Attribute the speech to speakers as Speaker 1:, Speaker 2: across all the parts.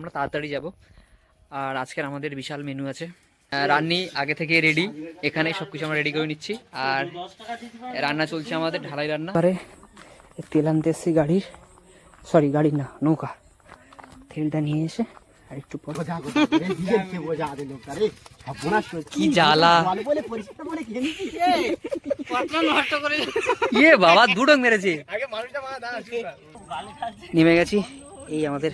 Speaker 1: আমরা তাড়াতাড়ি যাব। আর আজকের আমাদের বিশাল মেনু আছে। রান্নি আগে থেকে রেডি, এখানে সবকিছু আমরা রেডি করে নিচ্ছি। আর রান্না চলছে আমাদের ঢালাই রান্না। আরে তেল আনতে এসছি গাড়ির, সরি গাড়ি না, নৌকা। তেলটা নিয়ে এসে আর একটু পর কি জ্বালা ইয়ে বাবা, দুডং মেরেছে। নেমে গেছি, এই আমাদের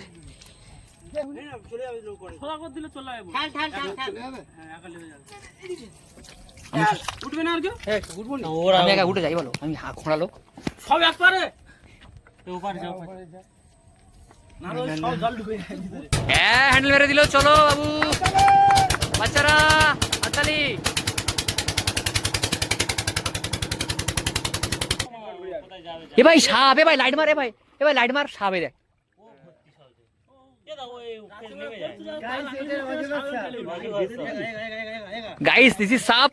Speaker 1: আমি একা উঠে যাই, বলো আমি খোঁড়া লোক সব একবারে হ্যান্ডেল মেরে দিল। চলো বাবু বাচ্চারা হাততালি। এ ভাই সাপ, এ ভাই লাইট মার, এ ভাই লাইট মার, সাপ এ দেখ। গাইস দিস ইজ সাপ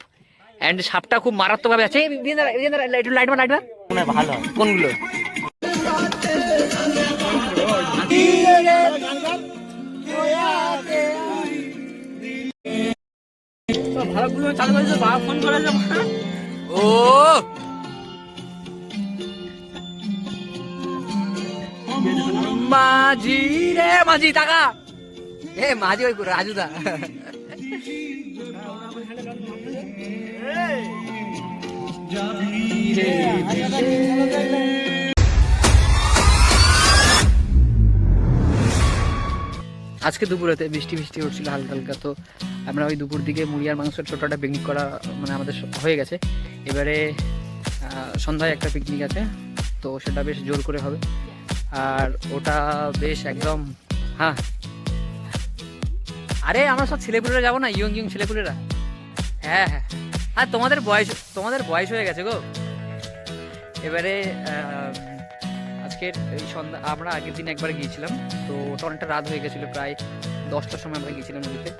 Speaker 1: এন্ড সাপটা খুব মারাত্মক ভাবে আছে। লাইট মার ভালো কোনগুলো? ও মাঝি রে মাঝি টাকা, এ মাঝি ওই রাজুদা। আজকে দুপুরেতে বৃষ্টি হচ্ছিল হালকা হালকা, তো আমরা ওই দুপুর দিকে মুড়ি আর মাংসের ছোটো একটা পিকনিক করা মানে আমাদের হয়ে গেছে। এবারে সন্ধ্যায় একটা পিকনিক আছে, তো সেটা বেশ জোর করে হবে। আর ওটা বেশ একদম, হ্যাঁ আরে আমরা সব ছেলেপুলেরা যাবো না, ইয়ং ছেলেপুলেরা। হ্যাঁ হ্যাঁ, আর তোমাদের বয়স হয়ে গেছে গো। এবারে আজকের এই সন্ধ্যা, আমরা আগের দিন একবার গিয়েছিলাম, তো ওটা অনেকটা রাত হয়ে গেছিলো, প্রায় 10টার সময় আমরা গিয়েছিলাম নদীতে।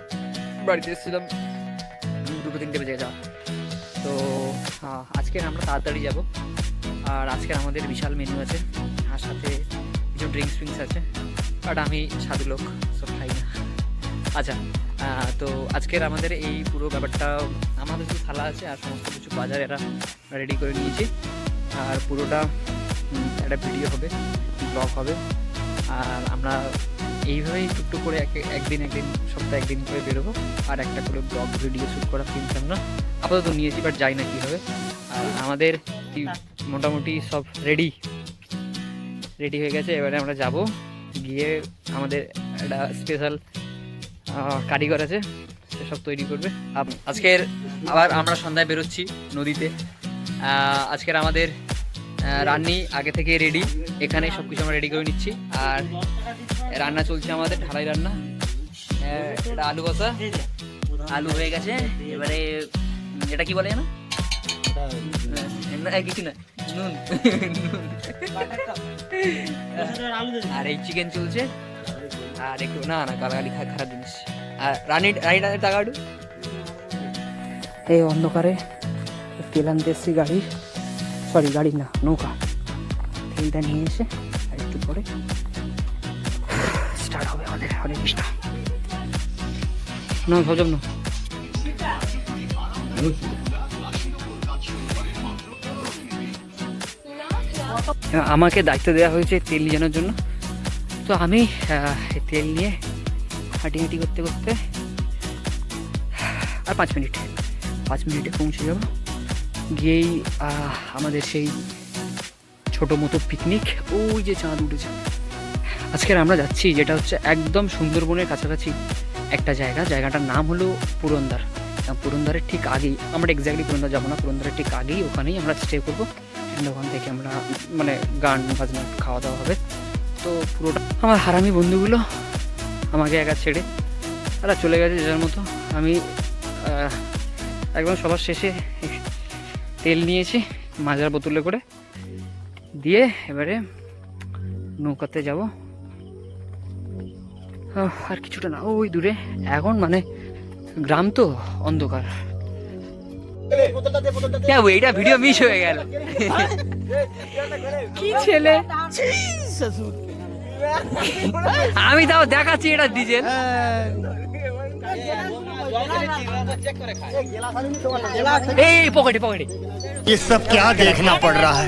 Speaker 1: বাড়িতে এসেছিলাম 2-3টে বেজে যাওয়া। তো আজকের আমরা তাড়াতাড়ি যাব। আর আজকের আমাদের বিশাল মেনু আছে, আর সাথে কিছু ড্রিঙ্কস আছে। বাট আমি সাধু লোক, সব খাই না। আচ্ছা, তো আজকের আমাদের এই পুরো ব্যাপারটা, আমাদের যে থালা আছে আর সমস্ত কিছু বাজার এরা রেডি করে নিয়েছি। আর পুরোটা একটা ভিডিও হবে, ব্লগ হবে। আর আমরা এইভাবেই টুকটুক করে একদিন সপ্তাহে একদিন করে বেরোবো। আর একটা করে ব্লগ ভিডিও শ্যুট করার চিন্তা আমরা আপাতত নিয়েছি, বাট যাই না কী হবে। আর আমাদের মোটামুটি সব রেডি হয়ে গেছে। এবারে আমরা যাব, গিয়ে আমাদের একটা স্পেশাল কারিগর আছে, সেসব তৈরি করবে। আজকের আবার আমরা সন্ধ্যায় বেরোচ্ছি নদীতে। আজকের আমাদের রান্নি আগে থেকে রেডি, এখানে সব কিছু আমরা রেডি করে নিচ্ছি। আর রান্না চলছে আমাদের ঢালাই রান্না। এটা আলু কষা, আলু হয়ে গেছে। এবারে এটা কি বলে না, কিছু না, নুন। আর এই চিকেন চলছে। আর একটু না গালাগালি খারাপ জিনিস। আর রানির টাকাটু এই অন্ধকারে তেল আনতে এসছি গাড়ির, সরি গাড়ি না, নৌকা। তেলটা নিয়ে এসে আর একটু পরে স্টার্ট হবে আমাদের। হরে কৃষ্ণ। না ভাবলাম না, আমাকে দায়িত্ব দেওয়া হয়েছে তেল নিয়ে জানার জন্য। তো আমি তেল নিয়ে হাঁটি করতে করতে আর 5 মিনিটে পৌঁছে যাব। গিয়েই আমাদের সেই ছোটো মতো পিকনিক। ওই যে চাঁদ উঠেছে। আজকের আমরা যাচ্ছি যেটা হচ্ছে একদম সুন্দরবনের কাছাকাছি একটা জায়গাটার নাম হলো পুরন্দর। পুরন্দরের ঠিক আগেই, আমরা এক্স্যাক্টলি পুরন্দর যাবো না, পুরন্দরের ঠিক আগেই ওখানেই আমরা স্টে করবো। ওখান থেকে আমরা মানে গান বাজনা খাওয়া দাওয়া হবে। তো পুরোটা আমার হারামি বন্ধুগুলো আমাকে একা ছেড়ে তারা চলে গেছে যার মতো। আমি একদম সবার শেষে তেল নিয়েছি মাজার বোতলে করে দিয়ে, এবারে নৌকাতে যাব। আর কিছুটা না, ওই দূরে এখন মানে গ্রাম তো অন্ধকার। এইটা ভিডিও মিস হয়ে গেল। কি ছেলে আমি তাও দেখাচ্ছি এটা ডিজেল। এই পকেটে পকেটে
Speaker 2: ये सब क्या देखना पड़ रहा है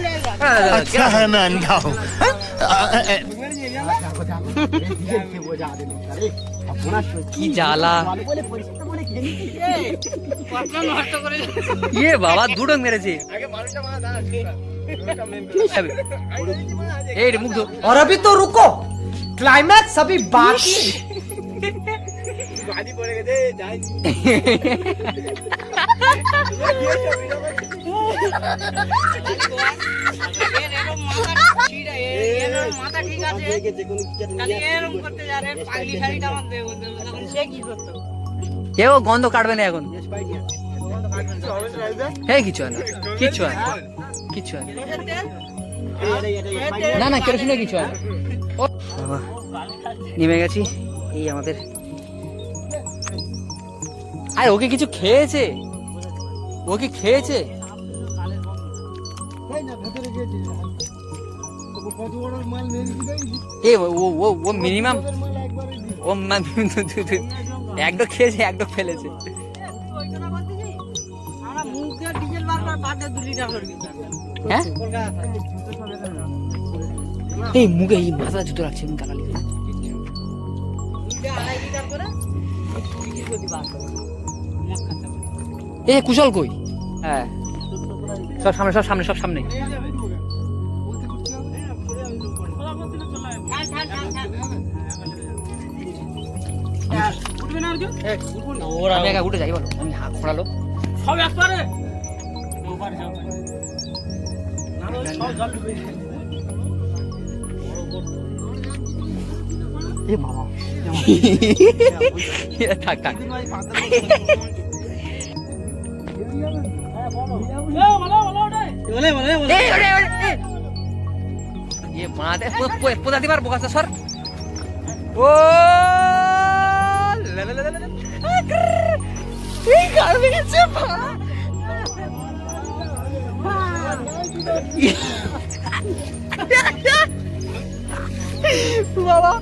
Speaker 2: अच्छा है मैं अंधा हूँ
Speaker 1: কি জ্বালা। ইয়ে বাবা দুডং মেরেছে। এই রে মুখ ধো।
Speaker 3: और अभी तो रुको क्लाइमैक्स अभी बाकी
Speaker 1: কেউ গন্ধ কাটবে না এখন। হ্যাঁ কিছু হয় না, কিচ্ছু হয় না, কিচ্ছু হয় না। না না কেরোসিনে কিছু হয় না। ও বাবা নেমে গেছি। এই আমাদের আরে ওকে কিছু খেয়েছে, ও কি খেয়েছে? এ ও ও ও মিনিমাম ও একদো খেয়েছে একদো ফেলেছে। হ্যাঁ এই মুখে এই মাথা জুতো রাখছে কাকালি। এ কুশল কই? হ্যাঁ সব সামনে সব সামনে সব সামনে। আমি একা উঠে যাই বলো, আমি হাত খোঁড়ালো সব একবারে। থাক থাক পোদাতে পারবো কাছে সর। ও বাবা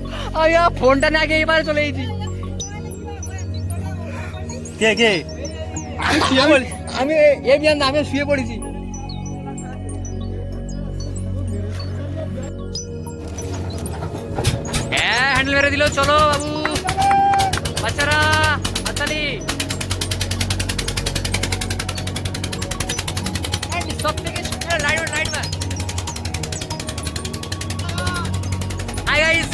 Speaker 1: আমি ফোনটা না আগে এবারে চলে এসেছি।
Speaker 2: কে কে
Speaker 1: আমি আমি শুয়ে পড়েছি। হ্যাঁ হ্যান্ডেল মেরে দিল। চলো বাবু বাচ্চারা হাততালি। সব থেকে লাইট লাইট মার। হাই গাইস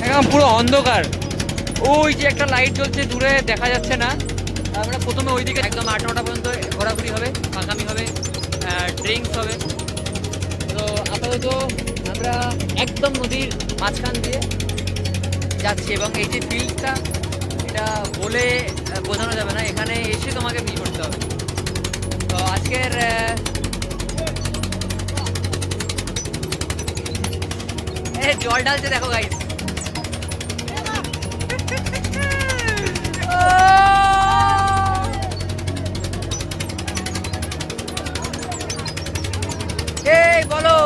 Speaker 1: একদম পুরো অন্ধকার। ওই যে একটা লাইট জ্বলছে দূরে দেখা যাচ্ছে না। আমরা প্রথমে ওইদিকে একদম 8-9টা পর্যন্ত ঘোরাঘুরি হবে, পাকামি হবে, ড্রিঙ্কস হবে। তো আপাতত আমরা একদম নদীর মাঝখান দিয়ে যাচ্ছি এবং এই যে ফিল্ডটা এটা বলে বোঝানো যাবে না, এখানে এসে তোমাকে ফিল করতে হবে। তো আজকের জল ঢালছে দেখো গাইস। এই বলো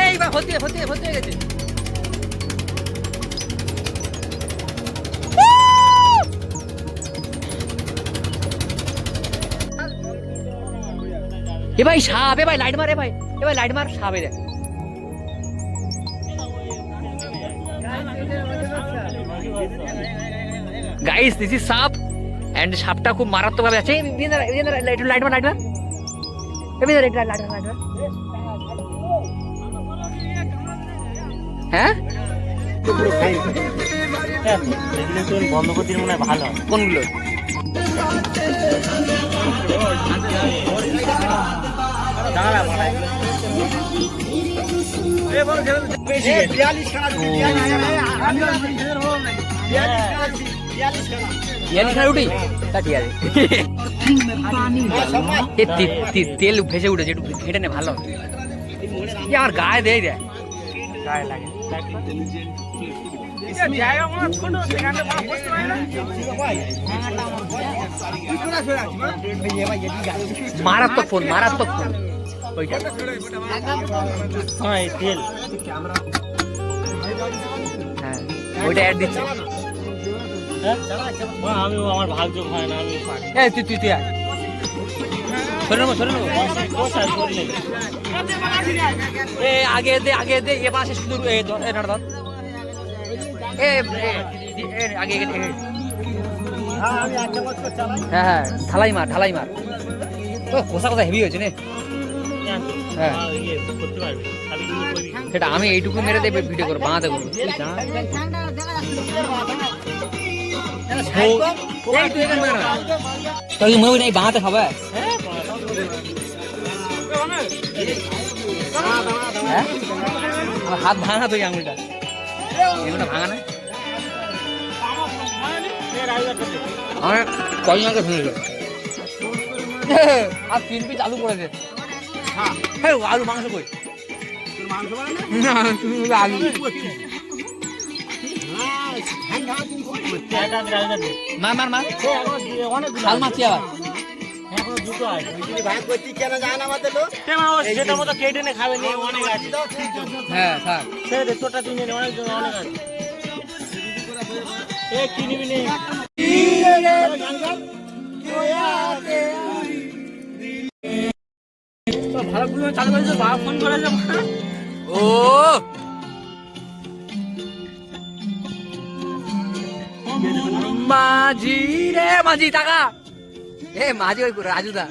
Speaker 1: এইবার ভর্তি ভর্তি ভর্তি হয়ে গেছে। এ ভাই সাপ, এ ভাই লাইট মার, এ ভাই লাইট মার, সাপ এ দেখ। গাইস দিস ইজ সাপ এন্ড সাপটা খুব মারাত্মক ভাবে আছে। লাইট মার লাইট মার হ্যাঁ
Speaker 2: বন্ধ করতে মনে হয় ভালো।
Speaker 1: কোনগুলো? তেল ভেসে উঠেছে, একটু ঘেটে নে ভালো। আমার গায়ে দেয় গায়ে লাগে। মারাত্মক ফোন ওইটা
Speaker 4: হ্যাঁ তেল
Speaker 1: হ্যাঁ ওইটা অ্যাড দিচ্ছে
Speaker 4: আমি আমার ভাগ্য হয় না আমি
Speaker 1: এই তুই আয় সরে নেবো এ আগে দে এ পাশে শুধু এ নাড়া এ আগে হ্যাঁ ঢালাই মার ও কোসা হেভি হয়েছে নে হ্যাঁ
Speaker 4: করতে পারবে
Speaker 1: সেটা আমি এইটুকু মেরে দেবে ভিডিও করবো বানাতে করবো তুই মনে নেই বানাতে হবে হ্যাঁ আমার হাত ভাঙা তুই আঙুলটা এগুলো ভাঙা না আমার কয়জন আগে ভেঙে গেল আর 3 পিস আলু পড়েছে হ্যাঁ আলু মাংস কই না আলু মার শাল মাছি আবার
Speaker 4: সেটার মতো কেটে নে খাবে নি অনেক আছে
Speaker 1: হ্যাঁ থাক
Speaker 4: ছেড়ে দে তোটা তুই নে অনেক আছে এ কি নিবি নে ভালো গুলো চালু করেছে বাবা ফোন করেছে
Speaker 1: ও মাঝি টাকা এ মাঝি ওই রাজুদা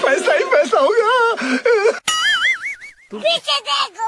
Speaker 2: पैसा ही पैसा होगा।
Speaker 5: पीछे देखो